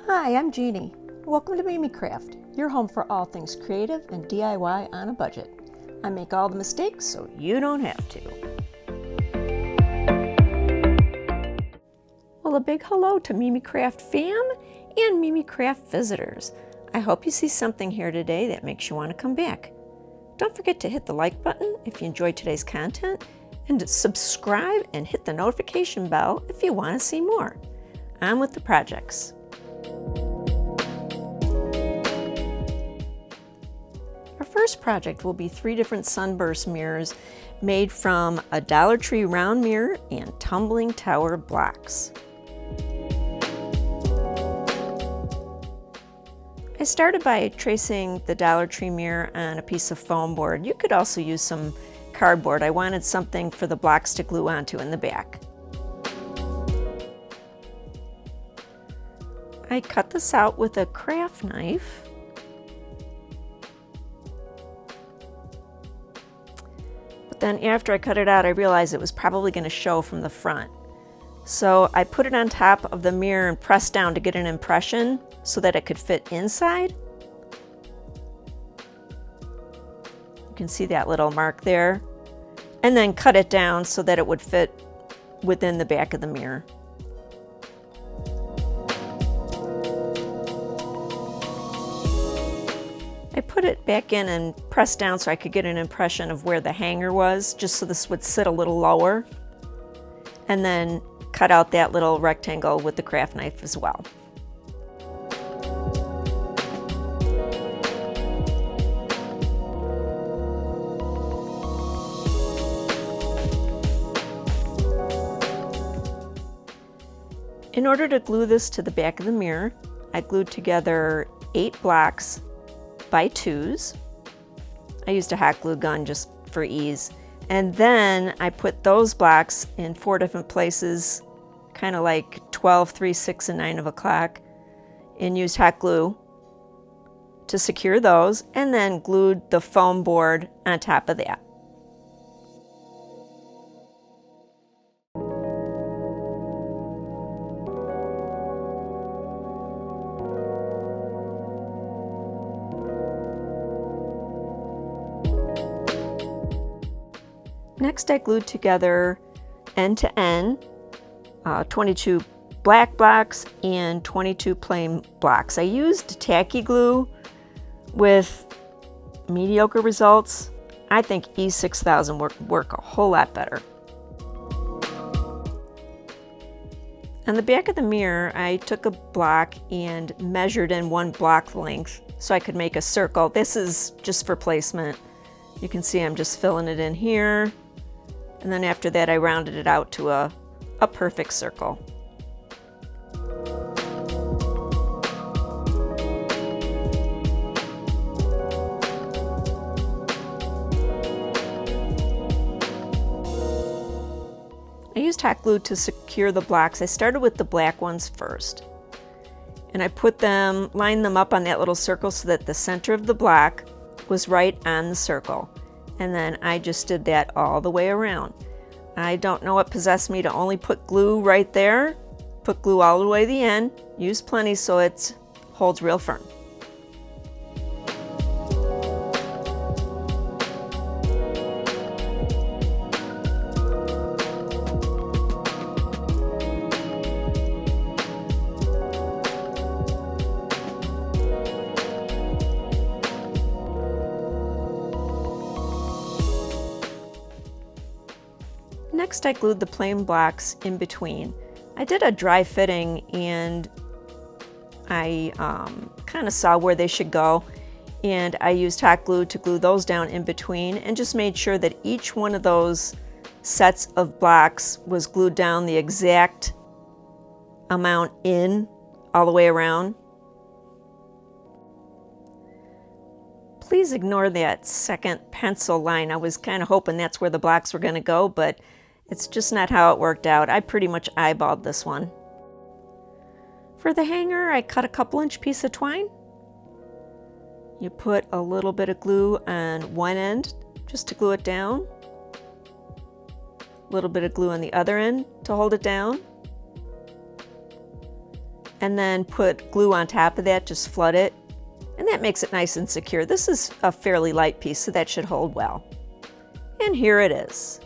Hi, I'm Jeannie. Welcome to Mimi Craft, your home for all things creative and DIY on a budget. I make all the mistakes so you don't have to. Well, a big hello to Mimi Craft fam and Mimi Craft visitors. I hope you see something here today that makes you want to come back. Don't forget to hit the like button if you enjoyed today's content, and to subscribe and hit the notification bell if you want to see more. On with the projects. Our first project will be 3 different sunburst mirrors made from a Dollar Tree round mirror and tumbling tower blocks. I started by tracing the Dollar Tree mirror on a piece of foam board. You could also use some cardboard. I wanted something for the blocks to glue onto in the back. I cut this out with a craft knife. But then after I cut it out, I realized it was probably going to show from the front. So I put it on top of the mirror and pressed down to get an impression so that it could fit inside. You can see that little mark there. And then cut it down so that it would fit within the back of the mirror. I put it back in and pressed down so I could get an impression of where the hanger was, just so this would sit a little lower. And then cut out that little rectangle with the craft knife as well. In order to glue this to the back of the mirror, I glued together 8 blocks by 2s. I used a hot glue gun just for ease. And then I put those blocks in 4 different places, kind of like 12, 3, 6, and 9 of a clock, and used hot glue to secure those, and then glued the foam board on top of that. Next, I glued together end to end 22 black blocks and 22 plain blocks. I used tacky glue with mediocre results. I think E6000 work a whole lot better. On the back of the mirror, I took a block and measured in 1 block length so I could make a circle. This is just for placement. You can see I'm just filling it in here. And then after that, I rounded it out to a perfect circle. I used hot glue to secure the blocks. I started with the black ones first. And I lined them up on that little circle so that the center of the block was right on the circle. And then I just did that all the way around. I don't know what possessed me to only put glue right there. Put glue all the way to the end. Use plenty so it holds real firm. Next, I glued the plain blocks in between. I did a dry fitting and I kind of saw where they should go, and I used hot glue to glue those down in between and just made sure that each one of those sets of blocks was glued down the exact amount in all the way around. Please ignore that second pencil line. I was kind of hoping that's where the blocks were going to go, but it's just not how it worked out. I pretty much eyeballed this one. For the hanger, I cut a couple-inch piece of twine. You put a little bit of glue on one end just to glue it down. A little bit of glue on the other end to hold it down. and then put glue on top of that, just flood it, and that makes it nice and secure. This is a fairly light piece, so that should hold well. And here it is.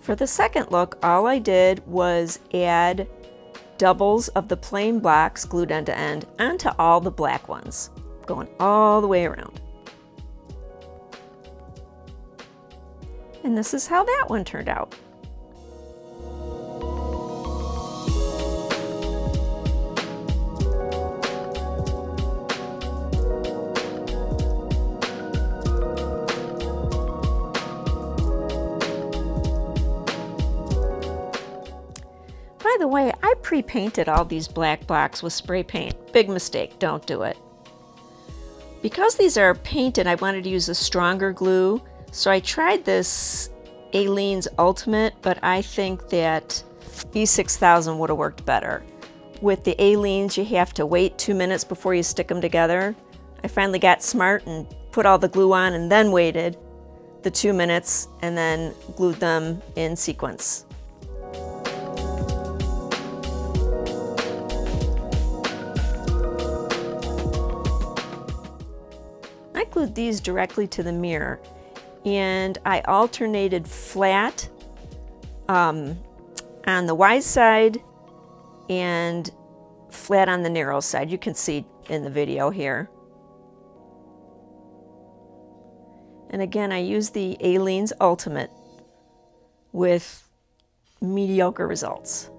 For the second look, all I did was add doubles of the plain blocks glued end to end onto all the black ones, going all the way around. And this is how that one turned out. By the way, I pre-painted all these black blocks with spray paint. Big mistake, don't do it. Because these are painted, I wanted to use a stronger glue, so I tried this Aleene's Ultimate, but I think that E6000 would have worked better. With the Aleene's, you have to wait 2 minutes before you stick them together. I finally got smart and put all the glue on and then waited the 2 minutes and then glued them in sequence. I glued these directly to the mirror, and I alternated flat on the wide side and flat on the narrow side. You can see in the video here. And again, I used the Aleene's Ultimate with mediocre results.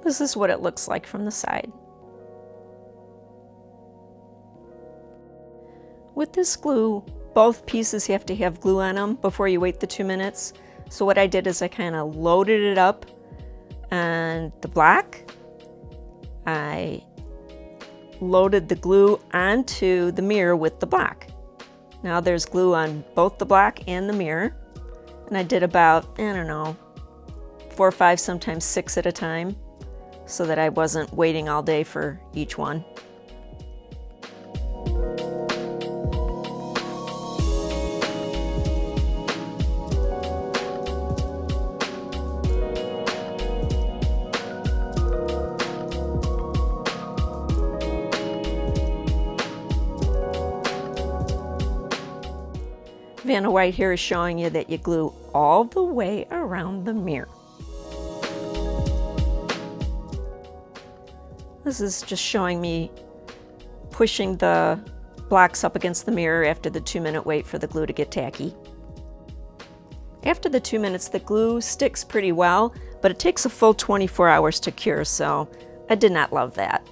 This is what it looks like from the side. With this glue, both pieces have to have glue on them before you wait the 2 minutes. So what I did is I kind of loaded it up on the block. I loaded the glue onto the mirror with the block. Now there's glue on both the block and the mirror. And I did about, I don't know, 4 or 5, sometimes 6 at a time, so that I wasn't waiting all day for each one. Vanna White here is showing you that you glue all the way around the mirror. This is just showing me pushing the blocks up against the mirror after the 2-minute wait for the glue to get tacky. After the 2 minutes, the glue sticks pretty well, but it takes a full 24 hours to cure, so I did not love that.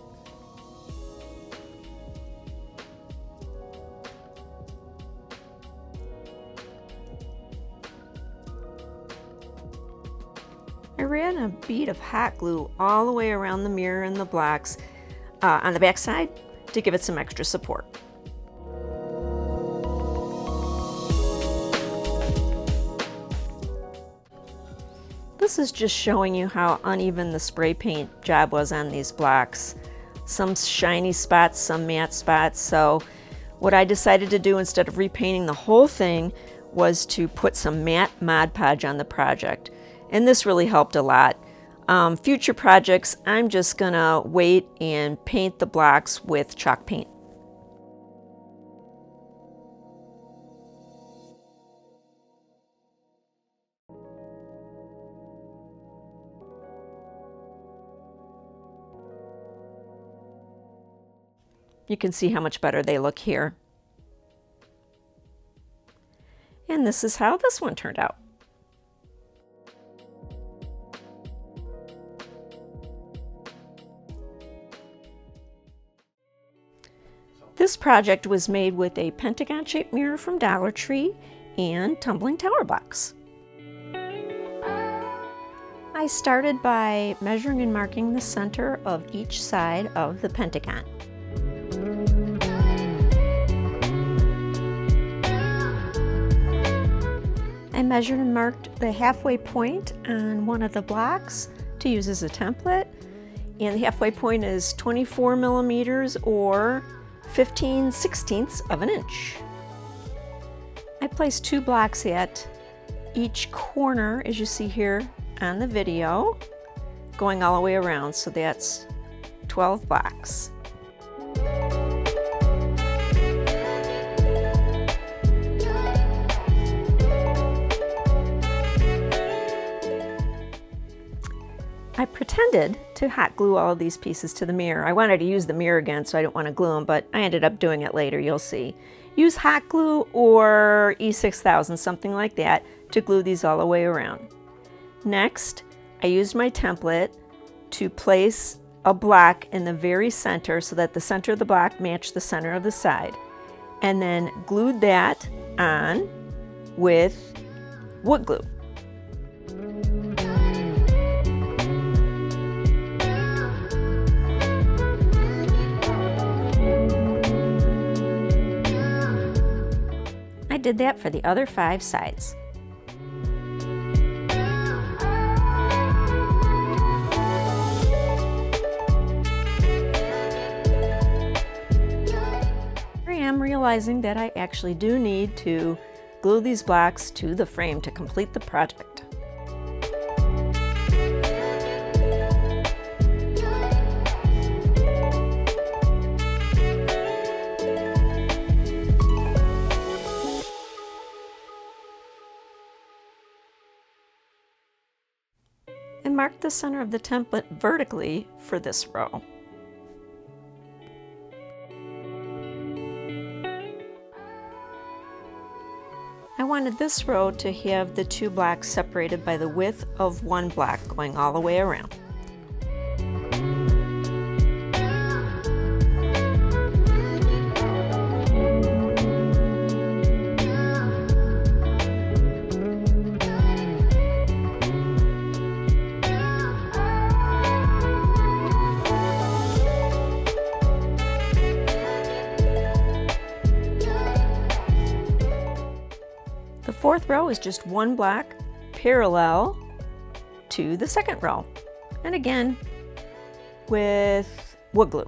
I ran a bead of hot glue all the way around the mirror and the blocks on the back side to give it some extra support. This is just showing you how uneven the spray paint job was on these blocks. Some shiny spots, some matte spots. So what I decided to do instead of repainting the whole thing was to put some matte Mod Podge on the project. And this really helped a lot. Future projects, I'm just gonna wait and paint the blocks with chalk paint. You can see how much better they look here. And this is how this one turned out. This project was made with a Pentagon shaped mirror from Dollar Tree and tumbling tower blocks. I started by measuring and marking the center of each side of the Pentagon. I measured and marked the halfway point on one of the blocks to use as a template, And the halfway point is 24 millimeters or 15/16 of an inch. I placed 2 blocks at each corner, as you see here on the video, going all the way around, so that's 12 blocks. I pretended to hot glue all of these pieces to the mirror. I wanted to use the mirror again, so I didn't want to glue them, but I ended up doing it later, you'll see. Use hot glue or E6000, something like that, to glue these all the way around. Next, I used my template to place a block in the very center so that the center of the block matched the center of the side, and then glued that on with wood glue. I did that for the other 5 sides. Here I am realizing that I actually do need to glue these blocks to the frame to complete the project. And mark the center of the template vertically for this row. I wanted this row to have the 2 blocks separated by the width of 1 block going all the way around. The 4th row is just 1 block parallel to the 2nd row, and again with wood glue.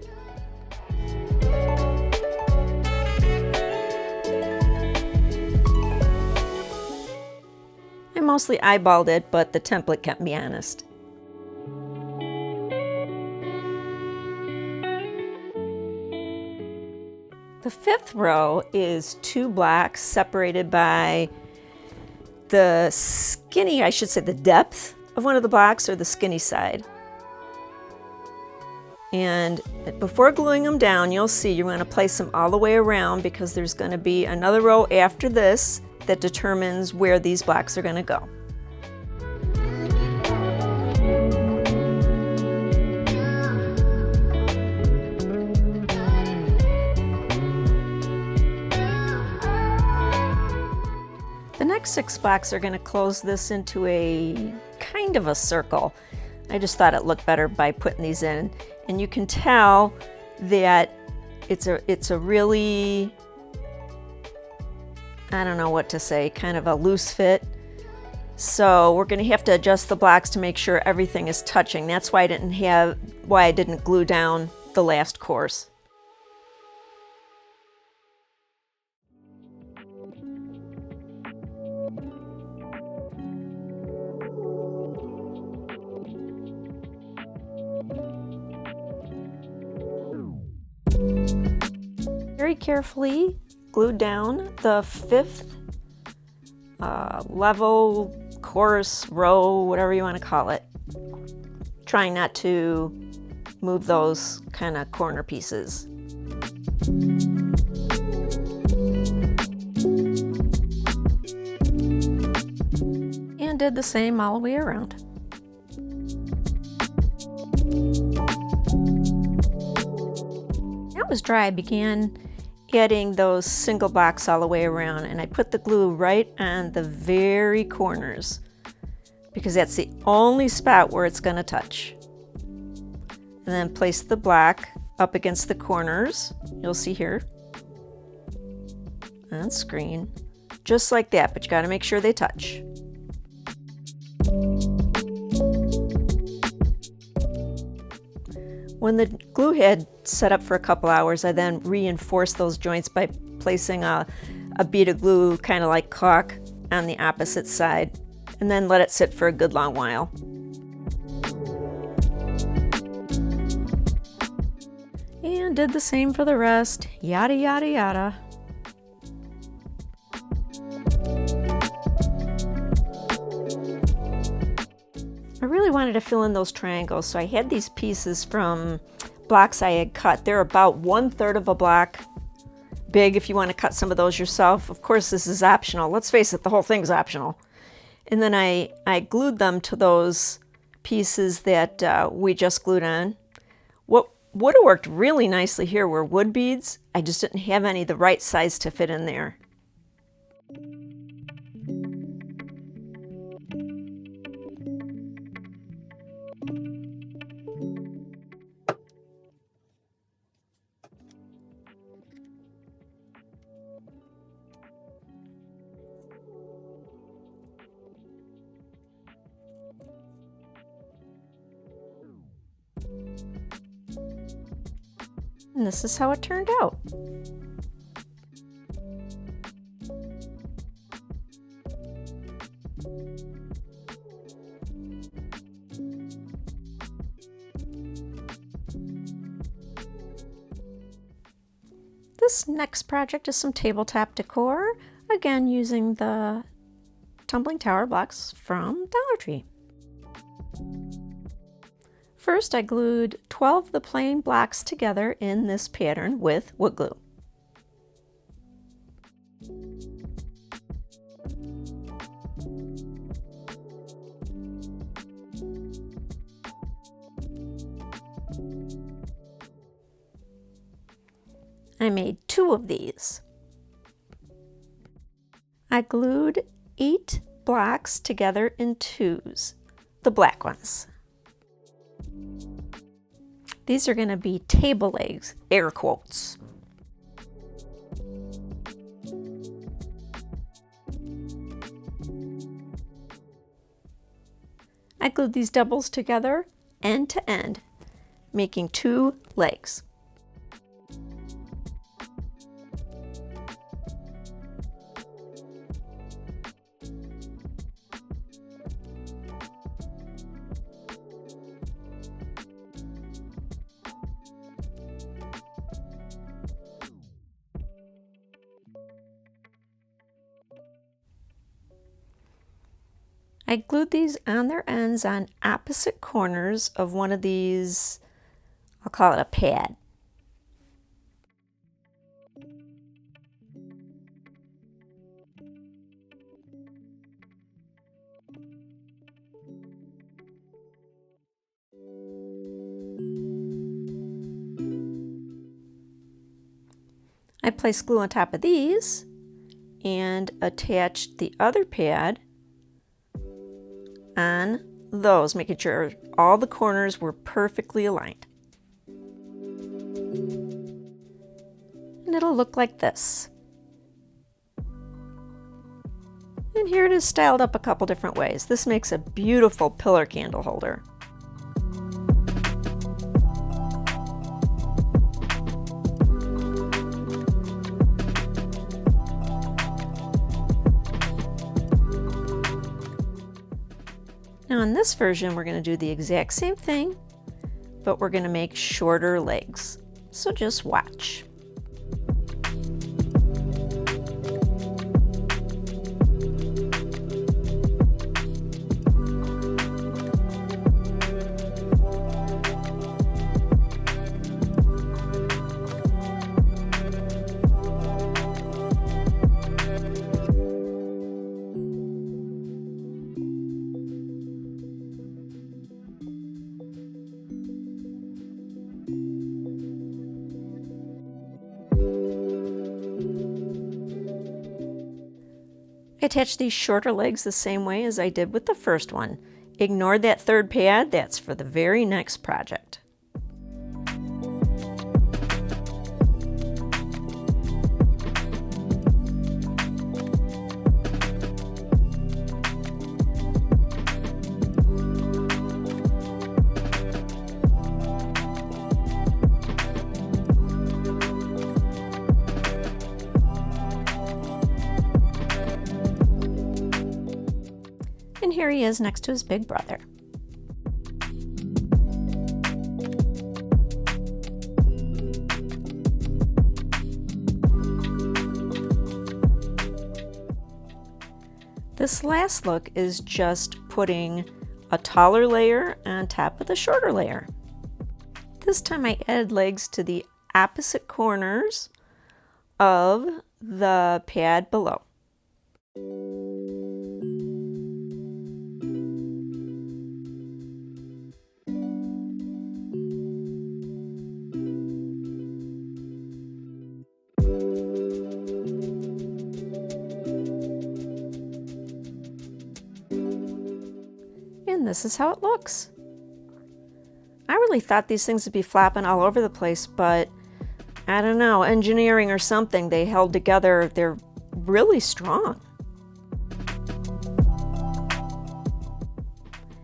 I mostly eyeballed it, but the template kept me honest. The 5th row is 2 blocks separated by the skinny, I should say the depth of one of the blocks, or the skinny side. And before gluing them down, you'll see you're going to place them all the way around, because there's going to be another row after this that determines where these blocks are going to go. The next 6 blocks are going to close this into a kind of a circle. I just thought it looked better by putting these in, and you can tell that it's a really, I don't know what to say, kind of a loose fit. So we're going to have to adjust the blocks to make sure everything is touching. That's why I didn't glue down the last course. Very carefully glued down the 5th level, course, row, whatever you want to call it. Trying not to move those kind of corner pieces. And did the same all the way around. That was dry, I began adding those single blocks all the way around, and I put the glue right on the very corners because that's the only spot where it's going to touch. And then place the block up against the corners, you'll see here on screen, just like that, but you got to make sure they touch. When the glue had set up for a couple hours, I then reinforced those joints by placing a bead of glue, kind of like caulk, on the opposite side, and then let it sit for a good long while. And did the same for the rest, yada yada yada. I really wanted to fill in those triangles, so I had these pieces from blocks I had cut. They're about 1/3 of a block big if you want to cut some of those yourself. Of course, this is optional. Let's face it, the whole thing's optional. And then I glued them to those pieces that we just glued on. What would have worked really nicely here were wood beads. I just didn't have any the right size to fit in there. And this is how it turned out. This next project is some tabletop decor, again using the tumbling tower blocks from Dollar Tree. First, I glued 12 of the plain blocks together in this pattern with wood glue. I made 2 of these. I glued 8 blocks together in 2s, the black ones. These are going to be table legs, air quotes. I glued these doubles together end to end, making 2 legs. I glued these on their ends on opposite corners of one of these, I'll call it a pad. I placed glue on top of these and attached the other pad on those, making sure all the corners were perfectly aligned. And it'll look like this. And here it is styled up a couple different ways. This makes a beautiful pillar candle holder. Now in this version, we're going to do the exact same thing, but we're going to make shorter legs. So just watch. I attached these shorter legs the same way as I did with the first one. Ignore that third pad, that's for the very next project. here he is next to his big brother. This last look is just putting a taller layer on top of the shorter layer. This time I added legs to the opposite corners of the pad below. And this is how it looks. I really thought these things would be flapping all over the place, but I don't know, engineering or something, they held together. They're really strong.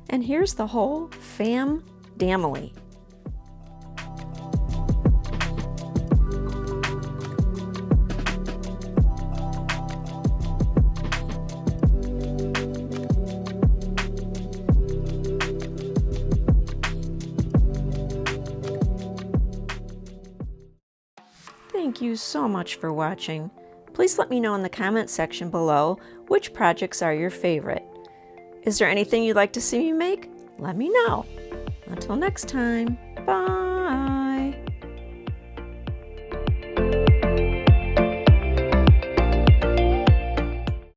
And here's the whole fam-damily. Thank you so much for watching. Please let me know in the comment section below which projects are your favorite. Is there anything you'd like to see me make? Let me know. Until next time, bye!